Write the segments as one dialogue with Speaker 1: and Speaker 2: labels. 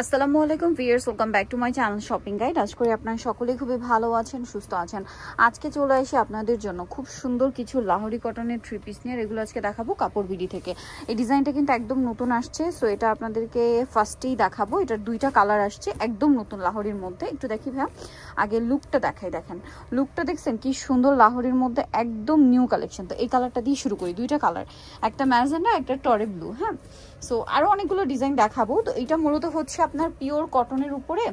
Speaker 1: আসসালামু আলাইকুম viewers, welcome back to my channel shopping guide. আশা করি আপনারা সকলেই খুবই ভালো আছেন, সুস্থ আছেন। আজকে চলে আসি আপনাদের জন্য খুব সুন্দর কিছু লাহোরি কটনের থ্রি পিস নিয়ে। এগুলো আজকে দেখাবো কাপড় বিডি থেকে। এই ডিজাইনটা কিন্তু একদম নতুন আসছে, সো এটা আপনাদেরকে ফার্স্টেই দেখাবো। এটার দুইটা কালার আসছে, একদম নতুন লাহোরির মধ্যে। একটু দেখি ভাইয়া, আগে লুকটা দেখাই। দেখেন লুকটা দেখছেন কি সুন্দর, লাহোরির মধ্যে একদম নিউ কালেকশন। তো এই কালারটা দিয়ে শুরু করি। দুইটা কালার, একটা ম্যাজেন্ডা, একটা টরে ব্লু। হ্যাঁ, সো আরো অনেকগুলো ডিজাইন দেখাবো। তো এটা মূলত হচ্ছে আপনার পিওর কটনের উপরে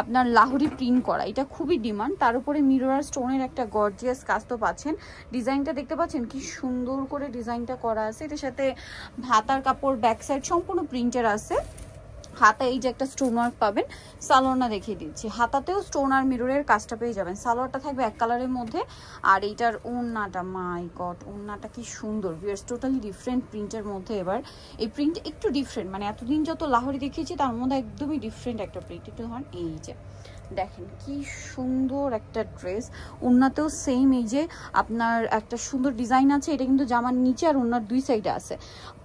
Speaker 1: আপনার লাহোরি প্রিন্ট করা, এটা খুবই ডিমান্ড। তার উপরে মিরর স্টোনের একটা গর্জিয়াস কাজ তো পাচ্ছেন। ডিজাইনটা দেখতে পাচ্ছেন কি সুন্দর করে ডিজাইনটা করা আছে। এটার সাথে হাতার কাপড় ব্যাক সাইড সম্পূর্ণ প্রিন্টের আছে। হাতা এই যে একটা স্টোন ওয়ার্ক পাবেন। সালোয়ারটা দেখিয়ে দিচ্ছি, হাতাতেও স্টোন আর মিররের কাজটা পেয়ে যাবেন। সালোয়ারটা থাকবে এক কালারের মধ্যে, আর এইটার ওড়নাটা, মাই গড ওড়নাটা কি সুন্দর ভিউয়ার্স, টোটালি ডিফারেন্ট প্রিন্টের মধ্যে। এবার এই প্রিন্ট একটু ডিফারেন্ট, মানে এতদিন যত লাহোরি দেখিয়েছি তার মধ্যে একদমই ডিফারেন্ট একটা প্রিন্ট। একটু ধরেন এই যে দেখেন কি সুন্দর একটা ড্রেস। ওড়নাতেও সেম এই যে আপনার একটা সুন্দর ডিজাইন আছে। এটা কিন্তু জামার নিচে আর ওড়নার দুই সাইডে আছে।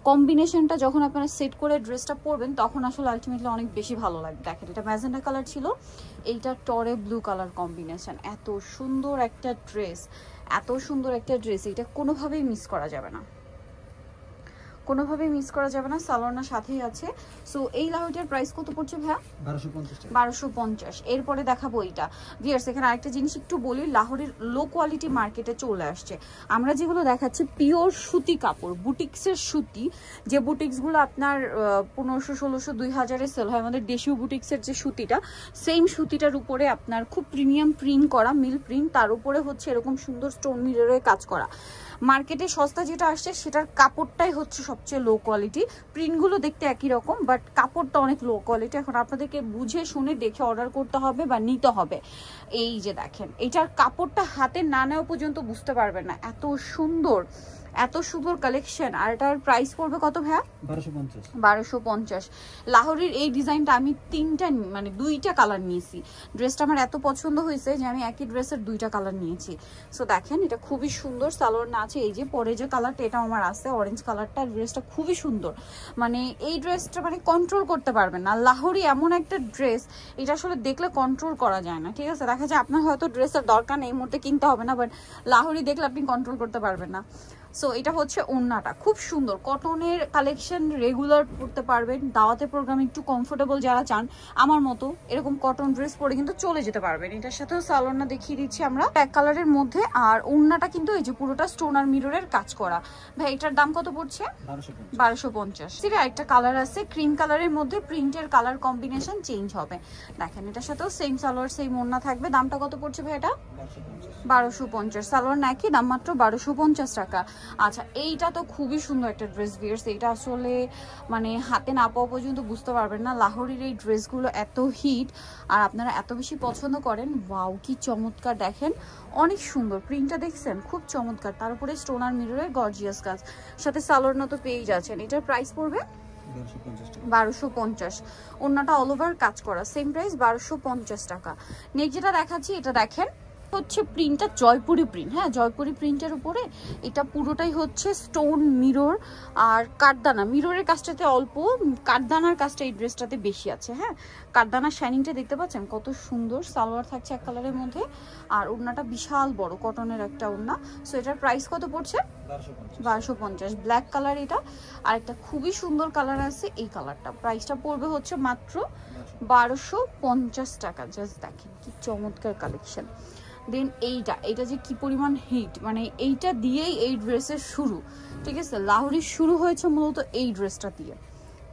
Speaker 1: কম্বিনেশনটা যখন আপনারা সেট করে ড্রেসটা পরবেন তখন আসলে আলটিমেটলি অনেক বেশি ভালো লাগবে। দেখেন এটা ম্যাজেন্ডা কালার ছিল, এইটা টরে ব্লু কালার কম্বিনেশন। এত সুন্দর একটা ড্রেস, এত সুন্দর একটা ড্রেস, এটা কোনোভাবেই মিস করা যাবে না, কোনোভাবেই মিস করা যাবে না। সালোয়ারটার সাথেই আছে। সো এই লাহোরিটার প্রাইস কত পড়ছে ভাইয়া? 1250। এরপরে দেখাবো এইটা। ভিউয়ার্স এখানে আরেকটা জিনিস একটু বলি, লাহোরের লো কোয়ালিটি মার্কেটে চলে আসছে। আমরা যেগুলো দেখাচ্ছি পিওর সুতি কাপড়, বুটিক্সের সুতি, যে বুটিক্সগুলো আপনার 1500, 1600, 2000-এ সেল হয়। আমাদের দেশীয় বুটিক্সের যে সুতিটা, সেম সুতিটার উপরে আপনার খুব প্রিমিয়াম প্রিন্ট করা, মিল প্রিন্ট, তার উপরে হচ্ছে এরকম সুন্দর স্টোন মিররের কাজ করা। মার্কেটে সস্তা যেটা আসছে সেটার কাপড়টাই হচ্ছে সবচেয়ে লো কোয়ালিটি। প্রিন্টগুলো দেখতে একই রকম, বাট কাপড়টা অনেক লো কোয়ালিটি। এখন আপনাদেরকে বুঝে শুনে দেখে অর্ডার করতে হবে বা নিতে হবে। এই যে দেখেন, এটার কাপড়টা হাতে না নেওয়া পর্যন্ত বুঝতে পারবেন না, এত সুন্দর, এত সুন্দর কালেকশন। আর এটার প্রাইস পড়বে কত ভাইয়া? 1250। লাহোরির এই ডিজাইনটা আমি দুইটা কালার নিয়েছি। ড্রেসটা আমার এত পছন্দ হয়েছে যে আমি একই ড্রেসের দুইটা কালার নিয়েছি। সো দেখেন এটা খুবই সুন্দর। সালোয়ার না আছে এই যে পরে যে কালারটা, এটা আমার আছে অরেঞ্জ কালারটা। ড্রেসটা খুবই সুন্দর, মানে এই ড্রেসটা মানে কন্ট্রোল করতে পারবেন না। লাহোরি এমন একটা ড্রেস, এটা আসলে দেখলে কন্ট্রোল করা যায় না। ঠিক আছে, দেখা যায় আপনার হয়তো ড্রেসের দরকার নেই, এই মুহূর্তে কিনতে হবে না, বাট লাহোরি দেখলে আপনি কন্ট্রোল করতে পারবেন না। সো এটা হচ্ছে ওড়নাটা, খুব সুন্দর কটনের কালেকশন, রেগুলার পরতে পারবেন। দাওয়াতে প্রোগ্রামে একটু কমফোর্টেবল যারা চান, আমার মতো এরকম কটন ড্রেস পরে কিন্তু চলে যেতে পারবেন। এটার সাথেও সালোয়ারটা দেখিয়ে দিচ্ছি আমরা এক কালারের মধ্যে। আর ওড়নাটা কিন্তু এই যে পুরোটা স্টোন আর মিররের কাজ করা। ভাই এটার দাম কত পড়ছে? 1250। ঠিক আছে, একটা কালার আছে ক্রিম কালারের মধ্যে, প্রিন্টের কালার কম্বিনেশন চেঞ্জ হবে। দেখেন এটার সাথেও সেম সালোয়ার সেম ওড়না থাকবে। দামটা কত পড়ছে ভাই? এটা 1250। সালোয়ার নাকি দাম মাত্র 1250 টাকা। আচ্ছা, এইটা তো খুবই সুন্দর একটা ড্রেস ভিউয়ার্স। এইটা আসলে মানে হাতে না পাওয়া পর্যন্ত বুঝতে পারবেন না। লাহোরির এই ড্রেসগুলো এত হিট আর আপনারা এত বেশি পছন্দ করেন। ওয়াও কি চমৎকার, দেখেন অনেক সুন্দর প্রিন্টটা, দেখছেন খুব চমৎকার। তার উপরে স্টোন আর মিররের গর্জিয়াস কাজ, সাথে সালোয়ার না তো পেয়ে যাচ্ছেন। এটার প্রাইস পড়বে 1250। ওড়নাটা অল ওভার কাজ করা, সেম প্রাইস 1250 টাকা। নেক্সট যেটা দেখাচ্ছি, এটা দেখেন হচ্ছে প্রিন্টটা জয়পুরি প্রিন্ট। হ্যাঁ, জয়পুরি প্রিন্টের উপরে এটা পুরোটাই হচ্ছে স্টোন মিরর আর কাঠদানা। মিররের কাজটাতে অল্প, কাঠদানার কাজটা এই ড্রেসটাতে বেশি আছে। হ্যাঁ, কাঠদানার শাইনিংটা দেখতে পাচ্ছেন কত সুন্দর। সালোয়ার থাকছে এক কালারের মধ্যে, আর ওড়নাটা বিশাল বড় কটনের একটা ওড়না। সো এটার প্রাইস কত পড়ছে? 1250। ব্ল্যাক কালার এটা, আর একটা খুবই সুন্দর কালার আছে এই কালারটা। প্রাইসটা পড়বে হচ্ছে মাত্র 1250 টাকা। জাস্ট দেখেন কি চমৎকার কালেকশন। দেন এইটা যে কি পরিমাণ হিট, মানে এইটা দিয়েই এই ড্রেসের শুরু। ঠিক আছে, লাহোরি শুরু হয়েছে মূলত এই ড্রেসটা দিয়ে।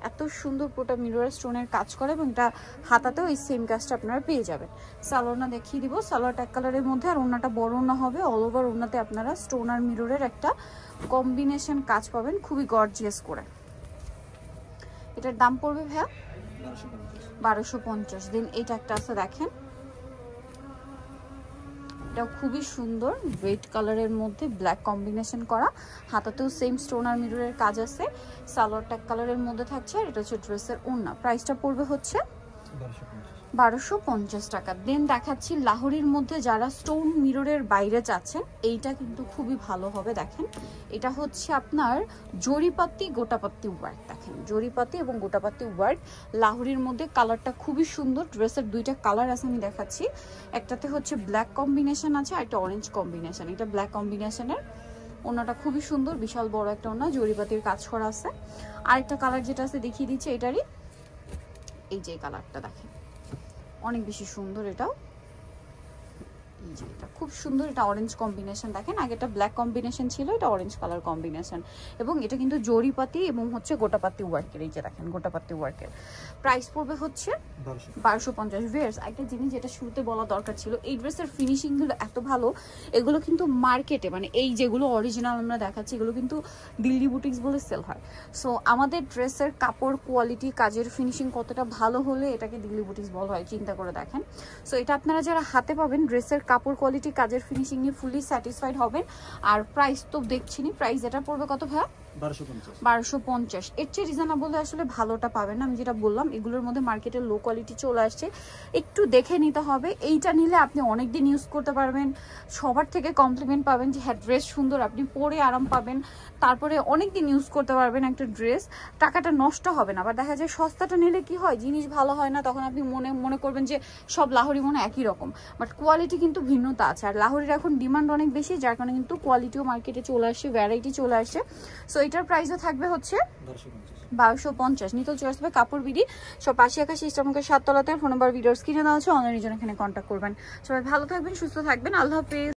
Speaker 1: এত সুন্দর পুরোটা মিরর স্টোনের কাজ করে, এবং এটা হাতাতেও এই সেম কাজটা আপনারা পেয়ে যাবেন। সালোয়ারটা দেখিয়ে দিব। সালোয়ারটা এক কালারের মধ্যে, আর ওড়নাটা বড় ওড়না হবে। অল ওভার ওড়নাতে আপনারা স্টোন আর মিররের একটা কম্বিনেশন কাজ পাবেন, খুবই গর্জিয়াস করে। এটার দাম পড়বে ভাইয়া 1250। দেন এটা একটা আছে দেখেন, এটা খুবই সুন্দর রেড কালারের মধ্যে ব্ল্যাক কম্বিনেশন করা। হাতাতেও সেম স্টোন আর মিররের কাজ আছে। সালোয়ারটা এক কালারের মধ্যে থাকছে, আর এটা হচ্ছে ড্রেসের ওড়না। প্রাইসটা পড়বে হচ্ছে 1250 টাকা। দেন দেখাচ্ছি লাহোরির মধ্যে যারা স্টোন মিররের বাইরে চাচ্ছেন, এইটা কিন্তু খুবই ভালো হবে। দেখেন এটা হচ্ছে আপনার জরিপাতি গোটাপাতি ওয়ার্ক, দেখেন জরিপাতি এবং গোটাপাতি ওয়ার্ক লাহোরির মধ্যে। কালারটা খুবই সুন্দর, ড্রেসের দুইটা কালার আছে আমি দেখাচ্ছি। একটাতে হচ্ছে ব্ল্যাক কম্বিনেশন আছে আর একটা অরেঞ্জ কম্বিনেশন। এটা ব্ল্যাক কম্বিনেশনের, ওনাটা খুবই সুন্দর, বিশাল বড় একটা ওনা, জরিপাতির কাজ করা আছে। আরেকটা কালার যেটা আছে দেখিয়ে দিচ্ছি, এটারই এই যে কালারটা দেখেন অনেক বেশি সুন্দর। এটাও এটা খুব সুন্দর, এটা অরেঞ্জ কম্বিনেশন। দেখেন আগে এটা ব্ল্যাক কম্বিনেশন ছিল, এটা অরেঞ্জ কালার কম্বিনেশন। এবং এটা কিন্তু জরিপাতি এবং হচ্ছে গোটাপাতি ওয়ার্কের। এই যে দেখেন গোটাপাতি ওয়ার্কের প্রাইস পড়বে হচ্ছে 1250। ভিউয়ার্স একটা জিনিস যেটা শুরুতে বলা দরকার ছিল, এই ড্রেসের ফিনিশিং গুলো এত ভালো, এগুলো কিন্তু মার্কেটে মানে এই যেগুলো অরিজিনাল আমরা দেখাচ্ছি এগুলো কিন্তু দিল্লি বুটিক্স বলে সেল হয়। সো আমাদের ড্রেসের কাপড় কোয়ালিটি, কাজের ফিনিশিং কতটা ভালো হলে এটাকে দিল্লি বুটিক্স বলা হয়, চিন্তা করে দেখেন। সো এটা আপনারা যারা হাতে পাবেন, ড্রেসের কাপড় কোয়ালিটি, কাজের ফিনিশিং নিয়ে ফুলি স্যাটিসফাইড হবেন। আর প্রাইস তো দেখছিনি, প্রাইস এটা পড়বে কত ভাইয়া? 1250। এর চেয়ে রিজনেবল আসলে ভালোটা পাবেন না। আমি যেটা বললাম এগুলোর মধ্যে মার্কেটের লো কোয়ালিটি চলে আসছে, একটু দেখে নিতে হবে। এইটা নিলে আপনি অনেকদিন ইউজ করতে পারবেন, সবার থেকে কমপ্লিমেন্ট পাবেন যে হ্যাঁ ড্রেস সুন্দর, আপনি পরে আরাম পাবেন, তারপরে অনেকদিন ইউজ করতে পারবেন একটা ড্রেস, টাকাটা নষ্ট হবে না। আবার দেখা যায় সস্তাটা নিলে কি হয়, জিনিস ভালো হয় না, তখন আপনি মনে করবেন যে সব লাহোরি মনে একই রকম, বাট কোয়ালিটি কিন্তু ভিন্নতা আছে। আর লাহোরির এখন ডিমান্ড অনেক বেশি, যার কারণে কিন্তু কোয়ালিটিও মার্কেটে চলে আসছে, ভ্যারাইটি চলে আসছে। সো এটার প্রাইসও থাকবে হচ্ছে 1250। নিতে চলে আসবে কাপড় বিডি, সব 8081 ইস্টার্নকে 7 তলাতে। ফোন নাম্বার ভিডিওর স্ক্রিনে দেওয়া আছে, অনলাইনের জন্য এখানে কন্ট্যাক্ট করবেন। সবাই ভালো থাকবেন, সুস্থ থাকবেন, আল্লাহ হাফেজ।